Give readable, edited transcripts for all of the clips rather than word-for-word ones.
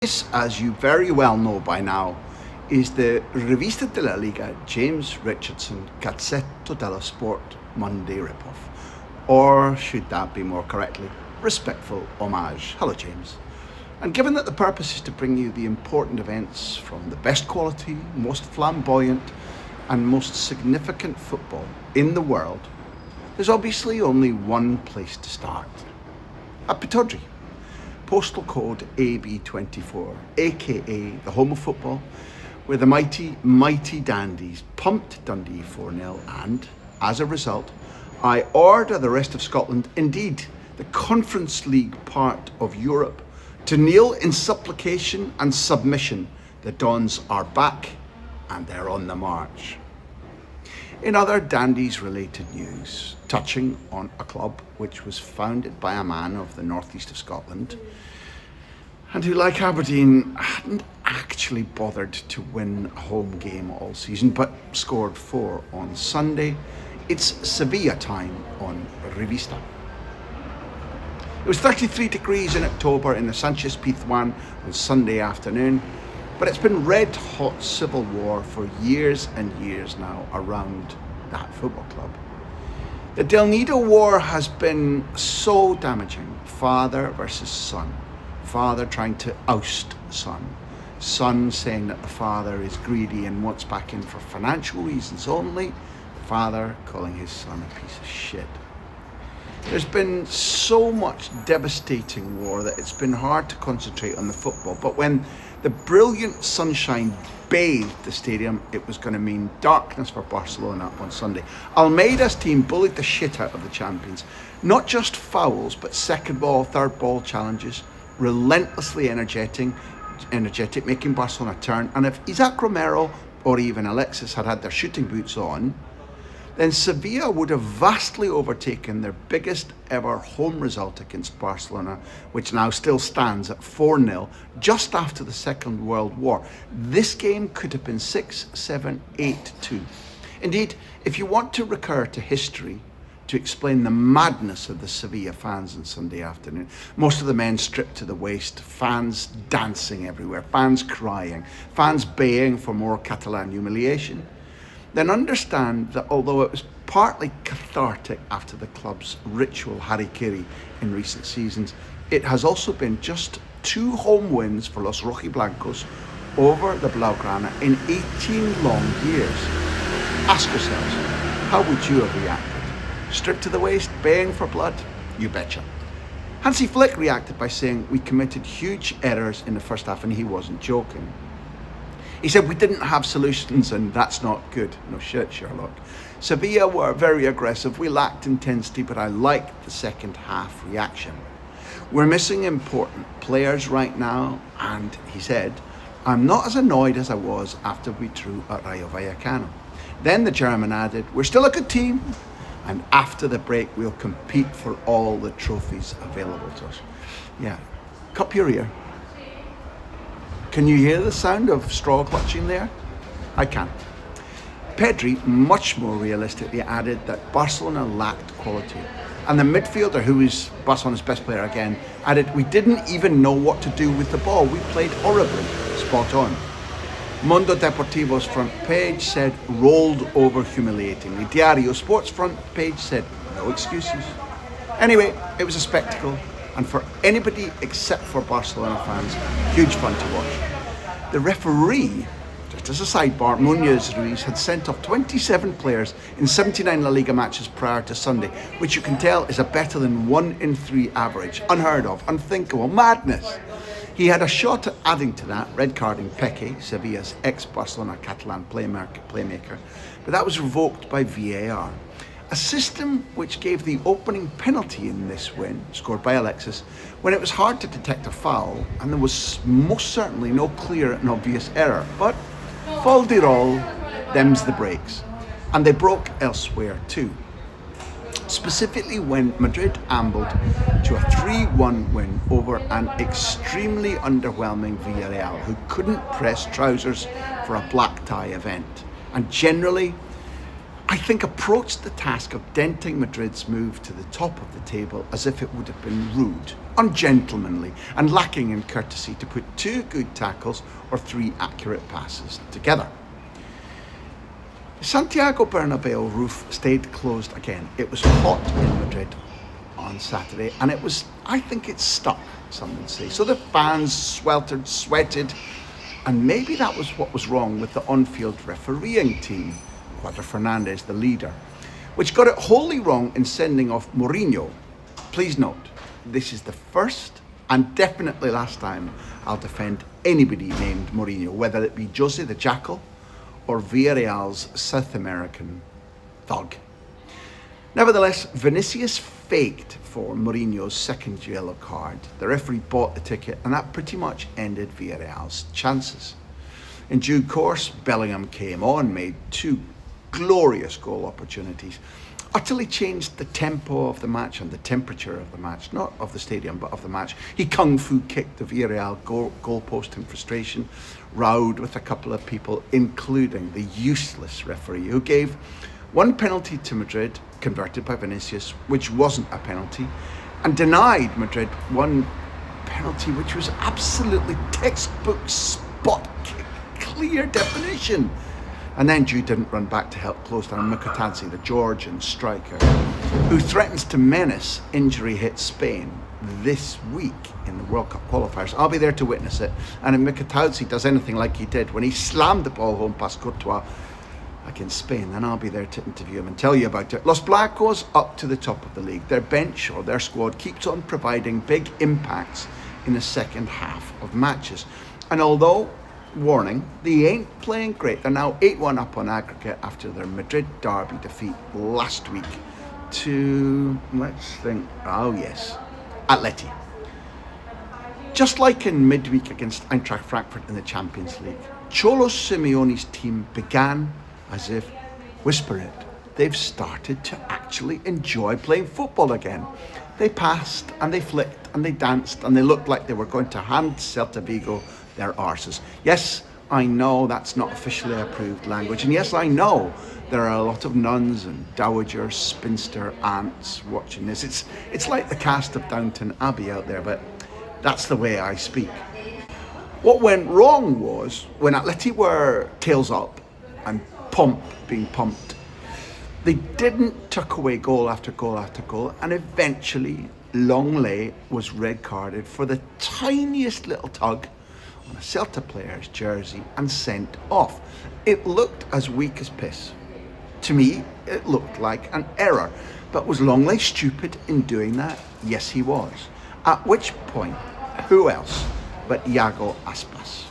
This, as you very well know by now, is the Revista de la Liga James Richardson Gazzetto dello Sport Monday ripoff. Or should that be more correctly, respectful homage. Hello James. And given that the purpose is to bring you the important events from the best quality, most flamboyant and most significant football in the world, there's obviously only one place to start. At Pittodrie. Postal code AB24, aka the home of football, where the mighty Dandies pumped Dundee 4-0 and, as a result, I order the rest of Scotland, indeed the Conference League part of Europe, to kneel in supplication and submission. The Dons are back and they're on the march. In other Dandies-related news, touching on a club which was founded by a man of the northeast of Scotland and who, like Aberdeen, hadn't actually bothered to win a home game all season, but scored 4 on Sunday, it's Sevilla time on Revista. It was 33 degrees in October in the Sanchez Pizjuan on Sunday afternoon, but it's been red-hot civil war for years and years now around that football club. The Del Nido War has been so damaging. Father versus son. Father trying to oust son. Son saying that the father is greedy and wants back in for financial reasons only. Father calling his son a piece of shit. There's been so much devastating war that it's been hard to concentrate on the football. But when the brilliant sunshine bathed the stadium, it was going to mean darkness for Barcelona on Sunday. Almeida's team bullied the shit out of the champions. Not just fouls, but second ball, third ball challenges. Relentlessly energetic, making Barcelona turn. And if Isaac Romero or even Alexis had their shooting boots on, then Sevilla would have vastly overtaken their biggest ever home result against Barcelona, which now still stands at 4-0, just after the Second World War. This game could have been 6-7, 8-2. Indeed, if you want to recur to history to explain the madness of the Sevilla fans on Sunday afternoon, most of the men stripped to the waist, fans dancing everywhere, fans crying, fans baying for more Catalan humiliation, then understand that although it was partly cathartic after the club's ritual harikiri in recent seasons, it has also been just 2 home wins for Los Rojiblancos over the Blaugrana in 18 long years. Ask yourselves, how would you have reacted? Stripped to the waist, baying for blood? You betcha. Hansi Flick reacted by saying we committed huge errors in the first half, and he wasn't joking. He said we didn't have solutions and that's not good. No shit, Sherlock. Sevilla were very aggressive. We lacked intensity, but I liked the second half reaction. We're missing important players right now, and he said, I'm not as annoyed as I was after we drew at Rayo Vallecano. Then the German added, we're still a good team, and after the break we'll compete for all the trophies available to us. Yeah, cup your ear. Can you hear the sound of straw clutching there? I can. Pedri much more realistically added that Barcelona lacked quality. And the midfielder, who is Barcelona's best player again, added, we didn't even know what to do with the ball. We played horribly. Spot on. Mundo Deportivo's front page said, rolled over humiliatingly. Diario Sport's front page said, no excuses. Anyway, it was a spectacle. And for anybody except for Barcelona fans, huge fun to watch. The referee, just as a sidebar, Munoz Ruiz had sent off 27 players in 79 La Liga matches prior to Sunday, which you can tell is a better than 1 in 3 average. Unheard of, unthinkable, madness. He had a shot at adding to that, red carding Peque, Sevilla's ex-Barcelona Catalan playmaker, but that was revoked by VAR. A system which gave the opening penalty in this win, scored by Alexis, when it was hard to detect a foul and there was most certainly no clear and obvious error. But fall de roll, them's the breaks. And they broke elsewhere too. Specifically when Madrid ambled to a 3-1 win over an extremely underwhelming Villarreal, who couldn't press trousers for a black tie event. And generally, I think, approached the task of denting Madrid's move to the top of the table as if it would have been rude, ungentlemanly, and lacking in courtesy to put 2 good tackles or 3 accurate passes together. Santiago Bernabeu roof stayed closed again. It was hot in Madrid on Saturday, and I think it stuck, some would say. So the fans sweltered, sweated, and maybe that was what was wrong with the on-field refereeing team, Cuadra Fernandez, the leader, which got it wholly wrong in sending off Mourinho. Please note, this is the first and definitely last time I'll defend anybody named Mourinho, whether it be Jose the Jackal or Villarreal's South American thug. Nevertheless, Vinicius faked for Mourinho's second yellow card. The referee bought the ticket, and that pretty much ended Villarreal's chances. In due course, Bellingham came on, made 2 glorious goal opportunities, utterly changed the tempo of the match and the temperature of the match, not of the stadium, but of the match. He kung fu kicked the Villarreal goalpost in frustration, rowed with a couple of people, including the useless referee, who gave 1 penalty to Madrid, converted by Vinicius, which wasn't a penalty, and denied Madrid 1 penalty, which was absolutely textbook spot kick, clear definition. And then Jude didn't run back to help close down Mikotadze, the Georgian striker, who threatens to menace injury-hit Spain this week in the World Cup qualifiers. I'll be there to witness it. And if Mikotadze does anything like he did when he slammed the ball home past Courtois against Spain, then I'll be there to interview him and tell you about it. Los Blancos up to the top of the league. Their bench, or their squad, keeps on providing big impacts in the second half of matches. And although, warning, they ain't playing great. They're now 8-1 up on aggregate after their Madrid derby defeat last week to, let's think, Atleti. Just like in midweek against Eintracht Frankfurt in the Champions League, Cholo Simeone's team began as if, whisper it, they've started to actually enjoy playing football again. They passed and they flicked and they danced and they looked like they were going to hand Celta Vigo their arses. Yes, I know that's not officially approved language, and yes, I know there are a lot of nuns and dowager spinster aunts watching this. It's like the cast of Downton Abbey out there, but that's the way I speak. What went wrong was when Atleti were tails up and being pumped, they didn't tuck away goal after goal after goal, and eventually Longley was red carded for the tiniest little tug on a Celta player's jersey and sent off. It looked as weak as piss. To me, it looked like an error. But was Longley stupid in doing that? Yes, he was. At which point, who else but Iago Aspas?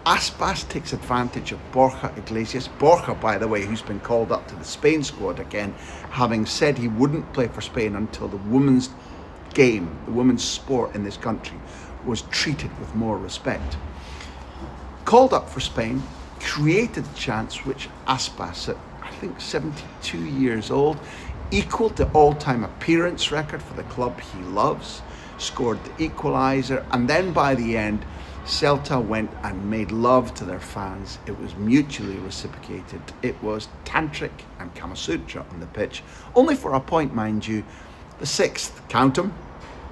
Aspas takes advantage of Borja Iglesias. Borja, by the way, who's been called up to the Spain squad again, having said he wouldn't play for Spain until the women's game, the women's sport in this country, was treated with more respect. Called up for Spain, created the chance which Aspas, at I think 72 years old, equaled the all-time appearance record for the club he loves, scored the equaliser, and then by the end, Celta went and made love to their fans. It was mutually reciprocated. It was tantric and Kama Sutra on the pitch, only for a point, mind you, the 6th, count 'em,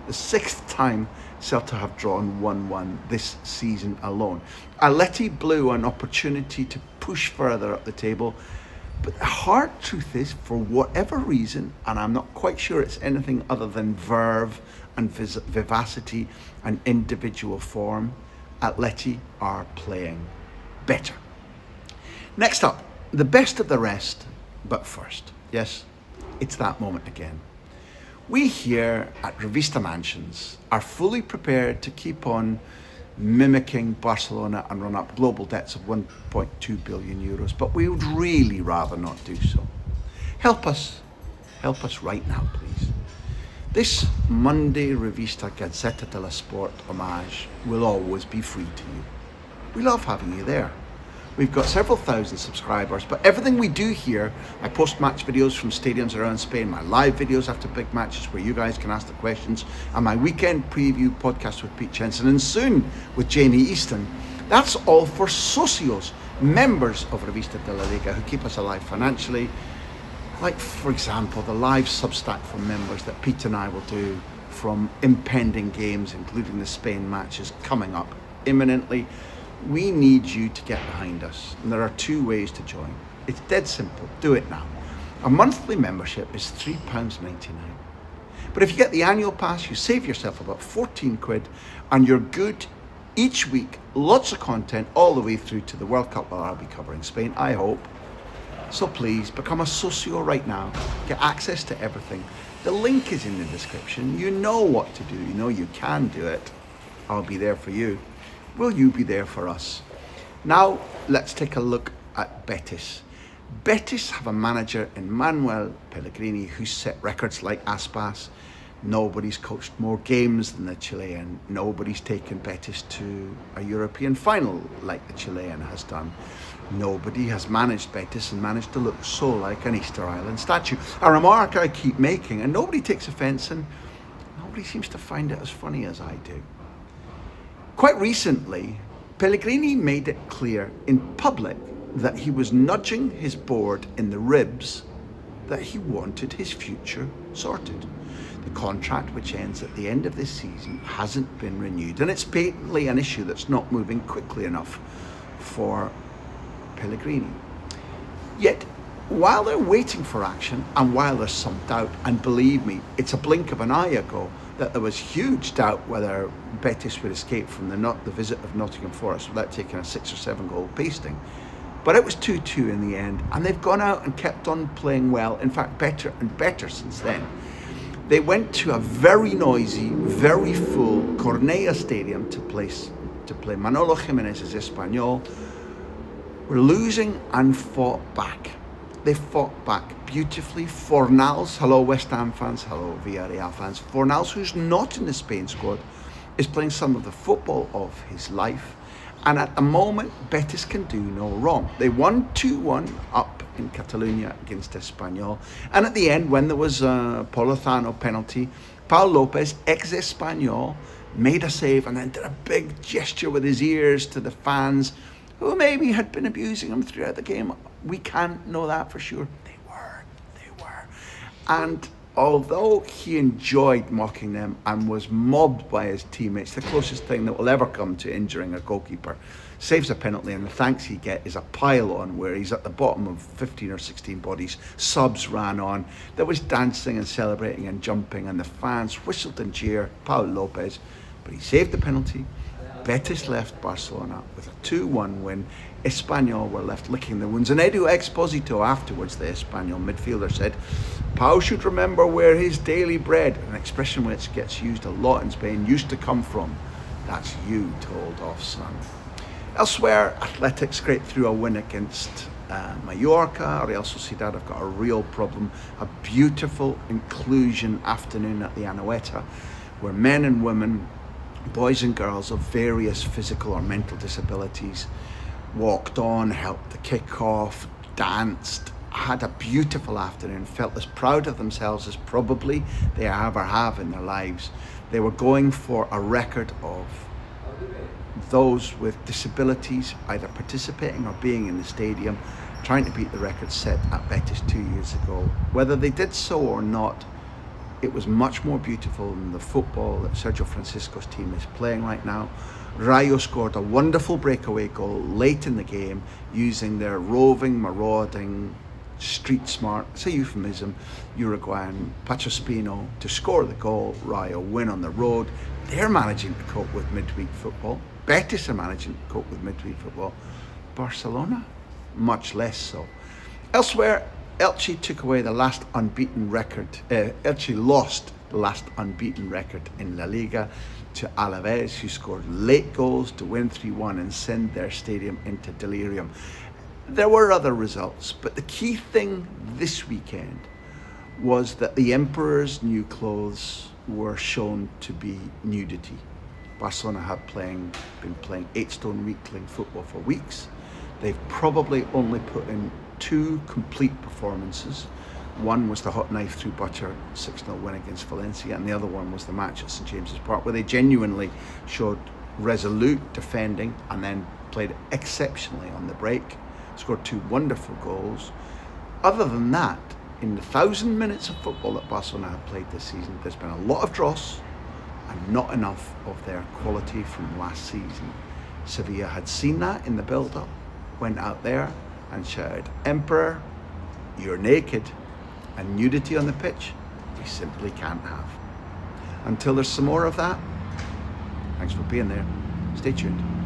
the 6th time Celta have drawn 1-1 this season alone. Atleti blew an opportunity to push further up the table, but the hard truth is, for whatever reason, and I'm not quite sure it's anything other than verve and vivacity and individual form, Atleti are playing better. Next up, the best of the rest, but first, yes, it's that moment again. We here at Revista Mansions are fully prepared to keep on mimicking Barcelona and run up global debts of 1.2 billion euros, but we would really rather not do so. Help us right now, please. This Monday Revista Gazzetta dello Sport homage will always be free to you. We love having you there. We've got several thousand subscribers, but everything we do here, my post-match videos from stadiums around Spain, my live videos after big matches where you guys can ask the questions, and my weekend preview podcast with Pete Jensen, and soon with Jamie Easton, that's all for socios, members of Revista de la Liga, who keep us alive financially. Like, for example, the live Substack for members that Pete and I will do from impending games, including the Spain matches coming up imminently. We need you to get behind us, and there are 2 ways to join. It's dead simple. Do it now. A monthly membership is £3.99. But if you get the annual pass, you save yourself about 14 quid, and you're good each week. Lots of content all the way through to the World Cup, where I'll be covering Spain, I hope. So please become a socio right now. Get access to everything. The link is in the description. You know what to do. You know you can do it. I'll be there for you. Will you be there for us? Now let's take a look at Betis. Betis have a manager in Manuel Pellegrini who set records like Aspas. Nobody's coached more games than the Chilean. Nobody's taken Betis to a European final like the Chilean has done. Nobody has managed Betis and managed to look so like an Easter Island statue. A remark I keep making, and nobody takes offence, and nobody seems to find it as funny as I do. Quite recently, Pellegrini made it clear in public that he was nudging his board in the ribs that he wanted his future sorted. The contract, which ends at the end of this season, hasn't been renewed, and it's patently an issue that's not moving quickly enough for Pellegrini. Yet, while they're waiting for action, and while there's some doubt, and believe me, it's a blink of an eye ago that there was huge doubt whether Betis would escape from the visit of Nottingham Forest without taking a 6 or 7 goal pasting. But it was 2-2 in the end, and they've gone out and kept on playing well, in fact better and better since then. They went to a very noisy, very full Cornellà Stadium to play Manolo Jiménez's Espanyol. Were losing and fought back. They fought back beautifully. Fornals, hello West Ham fans, hello Villarreal fans. Fornals, who's not in the Spain squad, is playing some of the football of his life. And at the moment, Betis can do no wrong. They won 2-1 up in Catalonia against Espanyol. And at the end, when there was a Polozano penalty, Pau Lopez, ex-Espanyol, made a save and then did a big gesture with his ears to the fans, who maybe had been abusing him throughout the game. We can't know that for sure. They were. And although he enjoyed mocking them and was mobbed by his teammates, the closest thing that will ever come to injuring a goalkeeper, saves a penalty, and the thanks he gets is a pile-on where he's at the bottom of 15 or 16 bodies. Subs ran on. There was dancing and celebrating and jumping, and the fans whistled and cheered Pau Lopez, but he saved the penalty. Betis left Barcelona with a 2-1 win. Espanyol were left licking the wounds. And Edu Exposito afterwards, the Espanyol midfielder, said, Pau should remember where his daily bread, an expression which gets used a lot in Spain, used to come from. That's you told off, son. Elsewhere, Athletic scraped through a win against Mallorca. Real Sociedad have got a real problem. A beautiful inclusion afternoon at the Anoeta, where men and women, boys and girls of various physical or mental disabilities walked on, helped the kick-off, danced, had a beautiful afternoon, felt as proud of themselves as probably they ever have in their lives. They were going for a record of those with disabilities either participating or being in the stadium, trying to beat the record set at Betis 2 years ago. Whether they did so or not, it was much more beautiful than the football that Sergio Francisco's team is playing right now. Rayo scored a wonderful breakaway goal late in the game using their roving, marauding, street smart, it's a euphemism, Uruguayan Pachospino to score the goal. Rayo win on the road. They're managing to cope with midweek football. Betis are managing to cope with midweek football. Barcelona, much less so. Elsewhere, Elche took away the last unbeaten record. Elche lost the last unbeaten record in La Liga to Alaves, who scored late goals to win 3-1 and send their stadium into delirium. There were other results, but the key thing this weekend was that the Emperor's new clothes were shown to be nudity. Barcelona had been playing 8-stone weakling football for weeks. They've probably only put in 2 complete performances. One was the hot knife through butter 6-0 win against Valencia, and the other one was the match at St James's Park, where they genuinely showed resolute defending and then played exceptionally on the break, scored 2 wonderful goals. Other than that, In the 1,000 minutes of football that Barcelona have played this season, there's been a lot of dross and not enough of their quality from last season. Sevilla had seen that in the build-up, went out there and shouted, "Emperor, you're naked," and nudity on the pitch, we simply can't have. Until there's some more of that, thanks for being there. Stay tuned.